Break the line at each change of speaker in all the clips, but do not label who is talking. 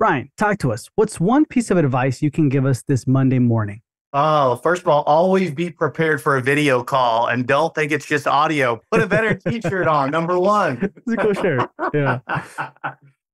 Brian, talk to us. What's one piece of advice you can give us this Monday morning?
Oh, first of all, always be prepared for a video call and don't think it's just audio. Put a better t-shirt on, number one.
It's a cool shirt. Yeah.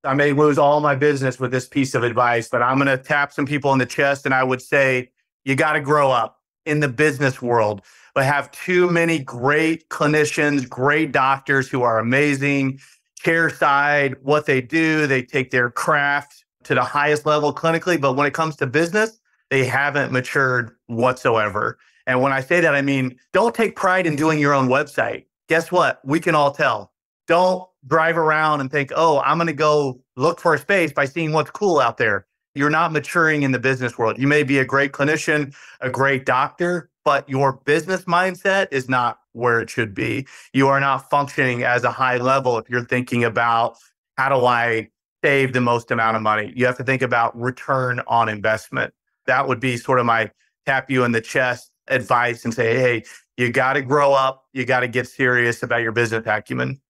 I may lose all my business with this piece of advice, but I'm going to tap some people in the chest and I would say, you got to grow up in the business world. We have too many great clinicians, great doctors who are amazing, chair side, what they do, they take their craft to the highest level clinically. But when it comes to business, they haven't matured whatsoever. And when I say that, I mean, don't take pride in doing your own website. Guess what? We can all tell. Don't drive around and think, oh, I'm going to go look for a space by seeing what's cool out there. You're not maturing in the business world. You may be a great clinician, a great doctor, but your business mindset is not where it should be. You are not functioning as a high level if you're thinking about how do I save the most amount of money? You have to think about return on investment. That would be sort of my tap you in the chest advice and say, hey, you got to grow up. You got to get serious about your business acumen.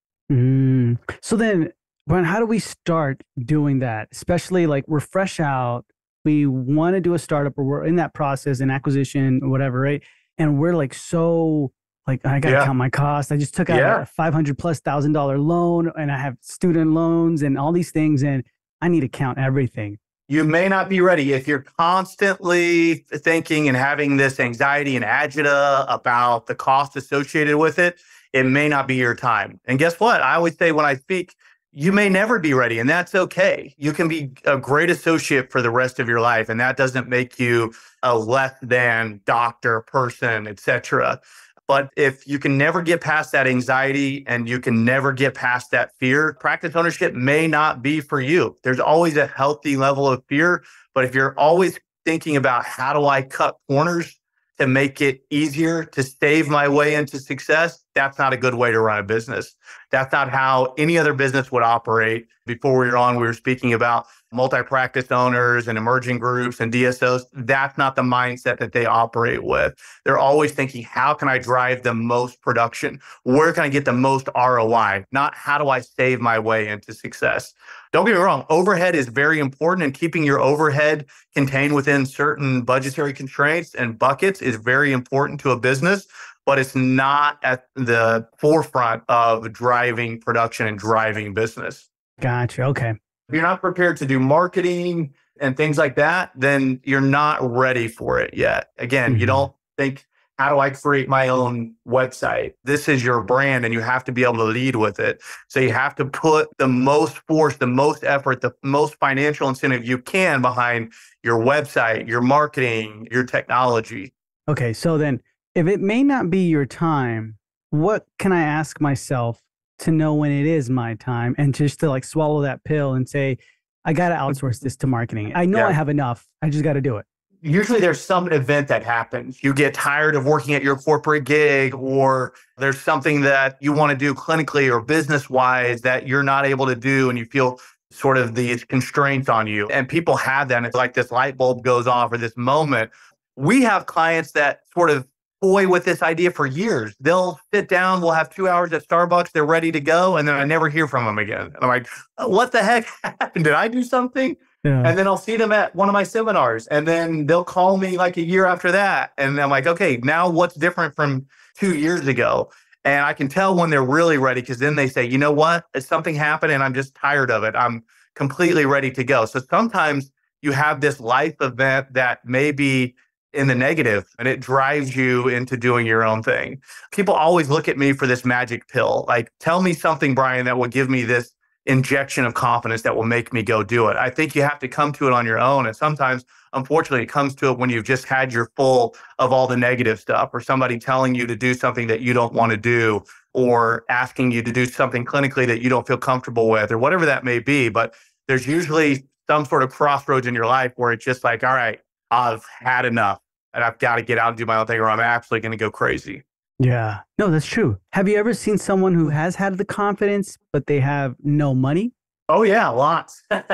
So then, Brian, how do we start doing that? Especially like we're fresh out. We want to do a startup or we're in that process and acquisition or whatever, right? And we're like, so like, I got to count my costs. I just took out a $500,000+ loan and I have student loans and all these things. And I need to count everything.
You may not be ready. If you're constantly thinking and having this anxiety and agita about the cost associated with it, it may not be your time. And guess what? I always say when I speak, you may never be ready, and that's okay. You can be a great associate for the rest of your life, and that doesn't make you a less than doctor, person, etc. But if you can never get past that anxiety and you can never get past that fear, practice ownership may not be for you. There's always a healthy level of fear. But if you're always thinking about how do I cut corners to make it easier to save my way into success, that's not a good way to run a business. That's not how any other business would operate. Before we were on, we were speaking about multi-practice owners and emerging groups and DSOs. That's not the mindset that they operate with. They're always thinking, how can I drive the most production? Where can I get the most ROI? Not how do I save my way into success? Don't get me wrong, overhead is very important, and keeping your overhead contained within certain budgetary constraints and buckets is very important to a business, but it's not at the forefront of driving production and driving business.
Gotcha. Okay.
If you're not prepared to do marketing and things like that, then you're not ready for it yet. Again, you don't think, how do I create my own website? This is your brand and you have to be able to lead with it. So you have to put the most force, the most effort, the most financial incentive you can behind your website, your marketing, your technology.
Okay. So then if it may not be your time, what can I ask myself to know when it is my time and just to like swallow that pill and say, I got to outsource this to marketing. I know I have enough. I just got to do it.
Usually there's some event that happens. You get tired of working at your corporate gig, or there's something that you want to do clinically or business wise that you're not able to do. And you feel sort of these constraints on you. And people have that. And it's like this light bulb goes off or this moment. We have clients that sort of toy with this idea for years. They'll sit down, we'll have 2 hours at Starbucks, they're ready to go, and then I never hear from them again. And I'm like, what the heck happened? Did I do something? Yeah. And then I'll see them at one of my seminars, and then they'll call me like a year after that. And I'm like, okay, now what's different from 2 years ago? And I can tell when they're really ready, because then they say, you know what? Something happened and I'm just tired of it. I'm completely ready to go. So sometimes you have this life event that may be in the negative, and it drives you into doing your own thing. People always look at me for this magic pill. Like, tell me something, Brian, that will give me this injection of confidence that will make me go do it. I think you have to come to it on your own. And sometimes, unfortunately, it comes to it when you've just had your full of all the negative stuff, or somebody telling you to do something that you don't want to do, or asking you to do something clinically that you don't feel comfortable with, or whatever that may be. But there's usually some sort of crossroads in your life where it's just like, all right, I've had enough and I've got to get out and do my own thing, or I'm absolutely going to go crazy.
Yeah, no, that's true. Have you ever seen someone who has had the confidence, but they have no money?
Oh, yeah, lots. Yeah,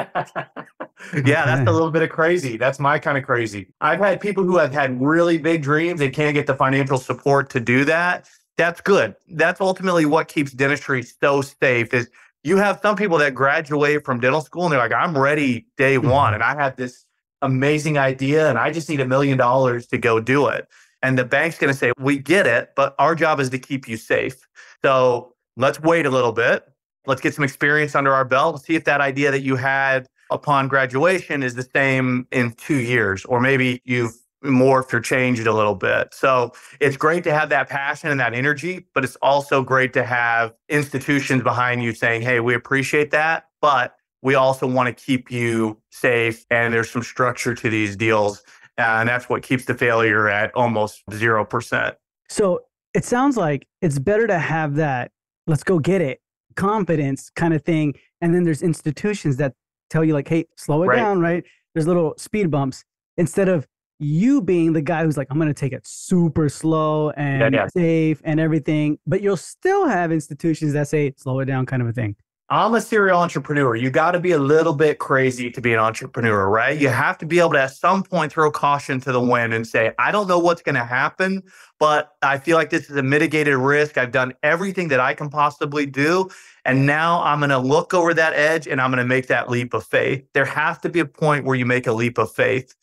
that's a little bit of crazy. That's my kind of crazy. I've had people who have had really big dreams and can't get the financial support to do that. That's good. That's ultimately what keeps dentistry so safe, is You have some people that graduate from dental school and they're like, I'm ready day one.
Mhm.
And I have this amazing idea and I just need $1 million to go do it. And the bank's going to say, we get it, but our job is to keep you safe. So let's wait a little bit. Let's get some experience under our belt. See if that idea that you had upon graduation is the same in 2 years, or maybe you've morphed or changed a little bit. So it's great to have that passion and that energy, but it's also great to have institutions behind you saying, hey, we appreciate that, but we also want to keep you safe. And there's some structure to these deals. And that's what keeps the failure at almost 0%.
So it sounds like it's better to have that, let's go get it, confidence kind of thing. And then there's institutions that tell you, like, hey, slow it
Right.
down, right? There's little speed bumps instead of you being the guy who's like, I'm going to take it super slow
Yeah.
and
Yeah.
safe and everything. But you'll still have institutions that say, slow it down, kind of a thing.
I'm a serial entrepreneur. You got to be a little bit crazy to be an entrepreneur, right? You have to be able to at some point throw caution to the wind and say, I don't know what's going to happen, but I feel like this is a mitigated risk. I've done everything that I can possibly do. And now I'm going to look over that edge and I'm going to make that leap of faith. There has to be a point where you make a leap of faith.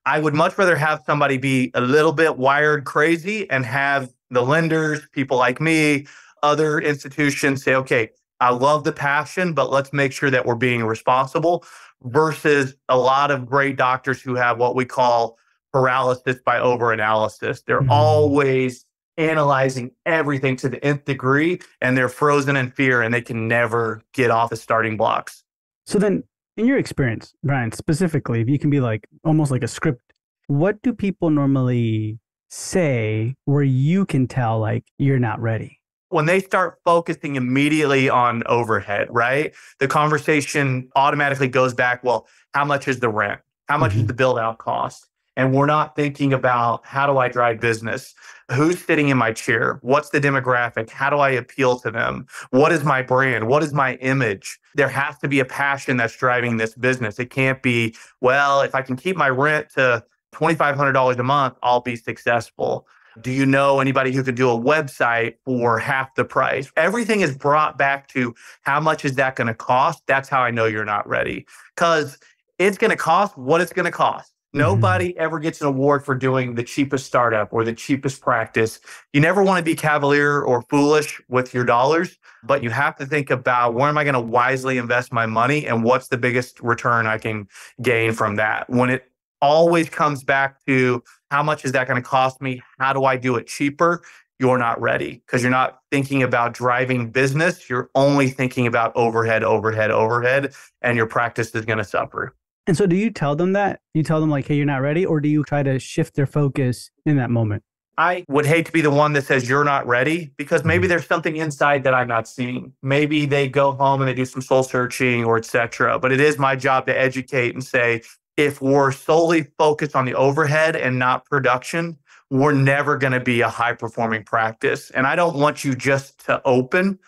I would much rather have somebody be a little bit wired crazy and have the lenders, people like me, other institutions say, okay, I love the passion, but let's make sure that we're being responsible versus a lot of great doctors who have what we call paralysis by overanalysis. They're
Mhm.
always analyzing everything to the nth degree and they're frozen in fear and they can never get off the starting blocks.
So then, in your experience, Brian, specifically, if you can be like almost like a script, what do people normally say where you can tell like you're not ready?
When they start focusing immediately on overhead, right? The conversation automatically goes back, well, how much is the rent? How much is
Mhm.
the build out cost? And we're not thinking about how do I drive business? Who's sitting in my chair? What's the demographic? How do I appeal to them? What is my brand? What is my image? There has to be a passion that's driving this business. It can't be, well, if I can keep my rent to $2,500 a month, I'll be successful. Do you know anybody who could do a website for half the price? Everything is brought back to how much is that going to cost? That's how I know you're not ready because it's going to cost what it's going to cost.
Mhm.
Nobody ever gets an award for doing the cheapest startup or the cheapest practice. You never want to be cavalier or foolish with your dollars, but you have to think about where am I going to wisely invest my money and what's the biggest return I can gain from that. When it always comes back to how much is that going to cost me? How do I do it cheaper? You're not ready because you're not thinking about driving business. You're only thinking about overhead, overhead, overhead, and your practice is going to suffer.
And so, do you tell them that? You tell them like, "Hey, you're not ready," or do you try to shift their focus in that moment?
I would hate to be the one that says you're not ready because maybe
Mhm.
there's something inside that I'm not seeing. Maybe they go home and they do some soul searching or etc. But it is my job to educate and say, if we're solely focused on the overhead and not production, we're never going to be a high performing practice. And I don't want you just to open.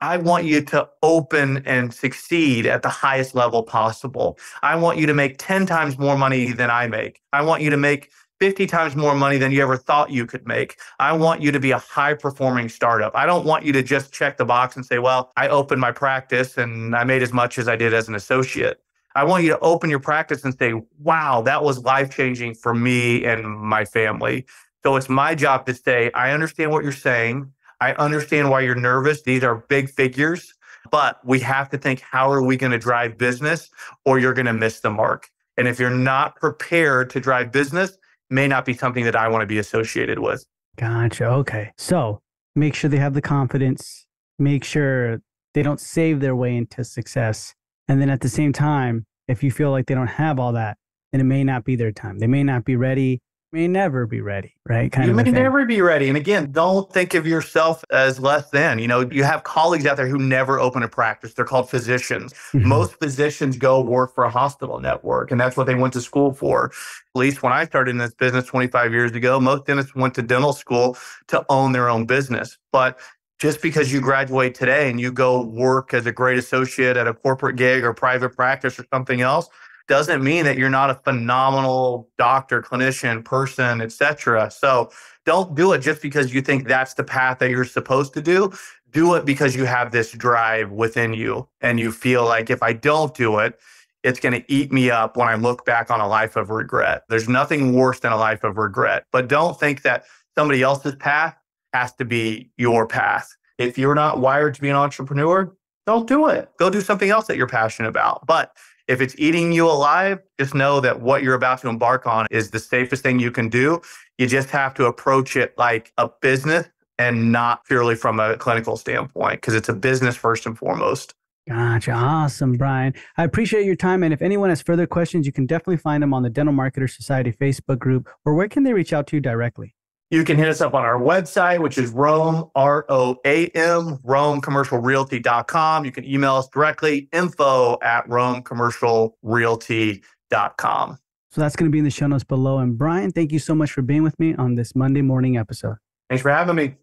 I want you to open and succeed at the highest level possible. I want you to make 10 times more money than I make. I want you to make 50 times more money than you ever thought you could make. I want you to be a high performing startup. I don't want you to just check the box and say, well, I opened my practice and I made as much as I did as an associate. I want you to open your practice and say, wow, that was life changing for me and my family. So it's my job to say, I understand what you're saying. I understand why you're nervous. These are big figures, but we have to think, how are we going to drive business or you're going to miss the mark? And if you're not prepared to drive business, may not be something that I want to be associated with.
Gotcha. Okay. So make sure they have the confidence, make sure they don't save their way into success. And then at the same time, if you feel like they don't have all that, then it may not be their time. They may not be ready, may never be ready, right? Kind
You
of
may
a thing.
never be ready. And again, don't think of yourself as less than. You have colleagues out there who never open a practice. They're called physicians.
Mhm.
Most physicians go work for a hospital network, and that's what they went to school for. At least when I started in this business 25 years ago, most dentists went to dental school to own their own business. But just because you graduate today and you go work as a great associate at a corporate gig or private practice or something else, doesn't mean that you're not a phenomenal doctor, clinician, person, etc. So don't do it just because you think that's the path that you're supposed to do. do it because you have this drive within you and you feel like if I don't do it, it's going to eat me up when I look back on a life of regret. There's nothing worse than a life of regret. But don't think that somebody else's path has to be your path. If you're not wired to be an entrepreneur, don't do it. Go do something else that you're passionate about. But if it's eating you alive, just know that what you're about to embark on is the safest thing you can do. You just have to approach it like a business and not purely from a clinical standpoint, because it's a business first and foremost.
Gotcha. Awesome, Brian. I appreciate your time. And if anyone has further questions, you can definitely find them on the Dental Marketers Society Facebook group, or where can they reach out to you directly?
You can hit us up on our website, which is Roam, ROAM, RoamCommercialRealty.com. You can email us directly, info@RoamCommercialRealty.com.
So that's going to be in the show notes below. And Brian, thank you so much for being with me on this Monday morning episode.
Thanks for having me.